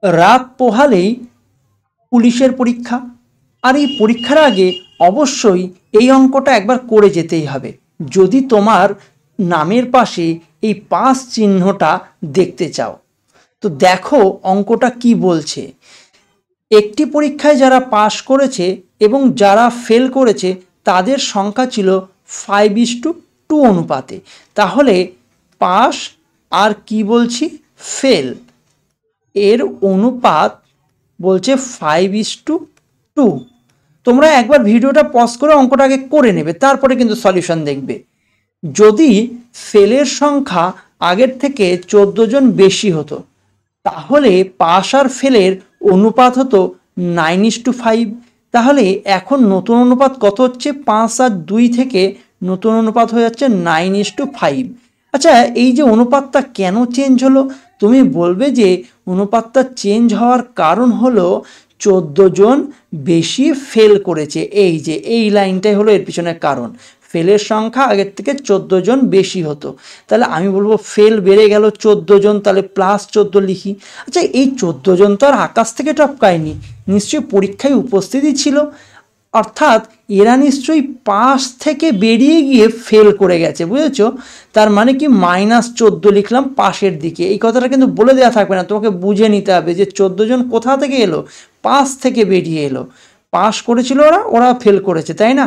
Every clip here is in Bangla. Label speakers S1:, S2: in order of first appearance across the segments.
S1: রাত পোহালেই পুলিশের পরীক্ষা, আর এই পরীক্ষার আগে অবশ্যই এই অঙ্কটা একবার করে যেতেই হবে যদি তোমার নামের পাশে এই পাস চিহ্নটা দেখতে চাও। তো দেখো অঙ্কটা কি বলছে। একটি পরীক্ষায় যারা পাস করেছে এবং যারা ফেল করেছে তাদের সংখ্যা ছিল 5:2 অনুপাতে। তাহলে পাস আর কি বলছি, ফেল, এর অনুপাত বলছে 5:2। তোমরা একবার ভিডিওটা পজ করে অঙ্কটা আগে করে নেবে, তারপরে কিন্তু সলিউশন দেখবে। যদি ফেলের সংখ্যা আগের থেকে 14 জন বেশি হতো তাহলে পাস আর ফেলের অনুপাত হতো 9:5। তাহলে এখন নতুন অনুপাত কত হচ্ছে, 5 আর 2 থেকে নতুন অনুপাত হয়ে যাচ্ছে 9:5। আচ্ছা, এই যে অনুপাতটা কেন চেঞ্জ হলো, তুমি বলবে যে অনুপাতটা চেঞ্জ হওয়ার কারণ হলো 14 জন বেশি ফেল করেছে। এই যে এই লাইনটাই হলো এর পিছনের কারণ। ফেলের সংখ্যা আগের থেকে 14 জন বেশি হতো, তাহলে আমি বলবো ফেল বেড়ে গেল 14 জন, তাহলে +14 লিখি। আচ্ছা, এই 14 জন তো আর আকাশ থেকে টপকায়নি, নিশ্চয়ই পরীক্ষায় উপস্থিতি ছিল, অর্থাৎ এরা নিশ্চয়ই পাস থেকে বেরিয়ে গিয়ে ফেল করে গেছে, বুঝেছো? তার মানে কি -14 লিখলাম পাশের দিকে। এই কথাটা কিন্তু বলে দেওয়া থাকবে না, তোমাকে বুঝে নিতে হবে যে 14 জন কোথা থেকে এলো, পাস থেকে বেরিয়ে এলো। পাস করেছিল ওরা ফেল করেছে, তাই না?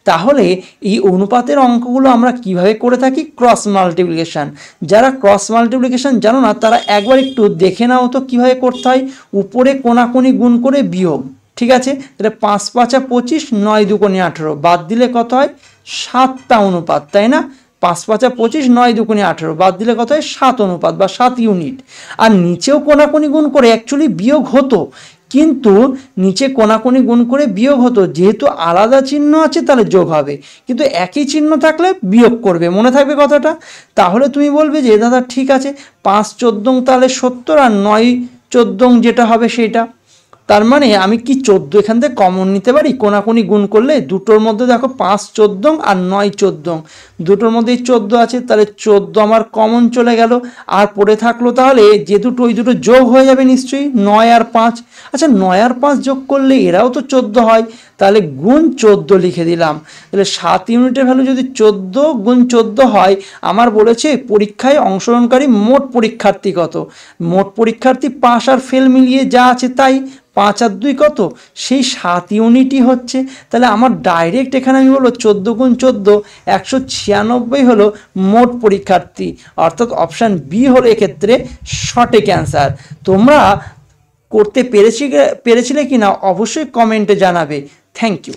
S1: তাহলে এই অনুপাতের অঙ্কগুলো আমরা কিভাবে করে থাকি, ক্রস মাল্টিপ্লিকেশান। যারা ক্রস মাল্টিপ্লিকেশান জানো না তারা একবার একটু দেখে নাও তো কীভাবে করতে হয়। উপরে কোনাকুনি গুণ করে বিয়োগ, ঠিক আছে? তাহলে 5 5 25, 9 2 18, বাদ দিলে কত হয়, 7টা অনুপাত, তাই না? 5 5 25, 9 2 18, বাদ দিলে কত হয়, 7 অনুপাত বা 7 ইউনিট। আর নিচেও কোনাকুনি গুণ করে অ্যাকচুয়ালি বিয়োগ হতো, কিন্তু নিচে কোনাকুনি গুণ করে বিয়োগ হতো, যেহেতু আলাদা চিহ্ন আছে তাহলে যোগ হবে, কিন্তু একই চিহ্ন থাকলে বিয়োগ করবে, মনে থাকবে কথাটা? তাহলে তুমি বলবে যে দাদা ঠিক আছে, 5 14 তাহলে 70, আর 9 14 যেটা হবে সেটা। তার মানে আমি কি 14 এখান থেকে কমন নিতে পারি, কোনাকুনি গুণ করলে দুটোর মধ্যে দেখো 5 14 আর 9 14, দুটোর মধ্যেই 14 আছে, তাহলে 14 আমার কমন চলে গেল। আর পড়ে থাকলো তাহলে যে দুটো, ওই দুটো যোগ হয়ে যাবে নিশ্চয়ই, 9 আর 5। আচ্ছা, 9 আর 5 যোগ করলে এরাও তো 14 হয়, তাহলে গুণ 14 লিখে দিলাম। তাহলে 7 ইউনিটের ভ্যালু যদি 14 গুণ 14 হয়, আমার বলেছে পরীক্ষায় অংশগ্রহণকারী মোট পরীক্ষার্থী কত, মোট পরীক্ষার্থী পাস আর ফেল মিলিয়ে যা আছে তাই, 5 আর 2 কত, সেই 7 ইউনিটই হচ্ছে। তাহলে আমার ডাইরেক্ট এখানে আমি বলবো 14 গুণ 14 196 হলো মোট পরীক্ষার্থী, অর্থাৎ অপশান বি হলো এক্ষেত্রে সঠিক অ্যান্সার। তোমরা করতে পেরেছিলে কি না অবশ্যই কমেন্টে জানাবে। Thank you.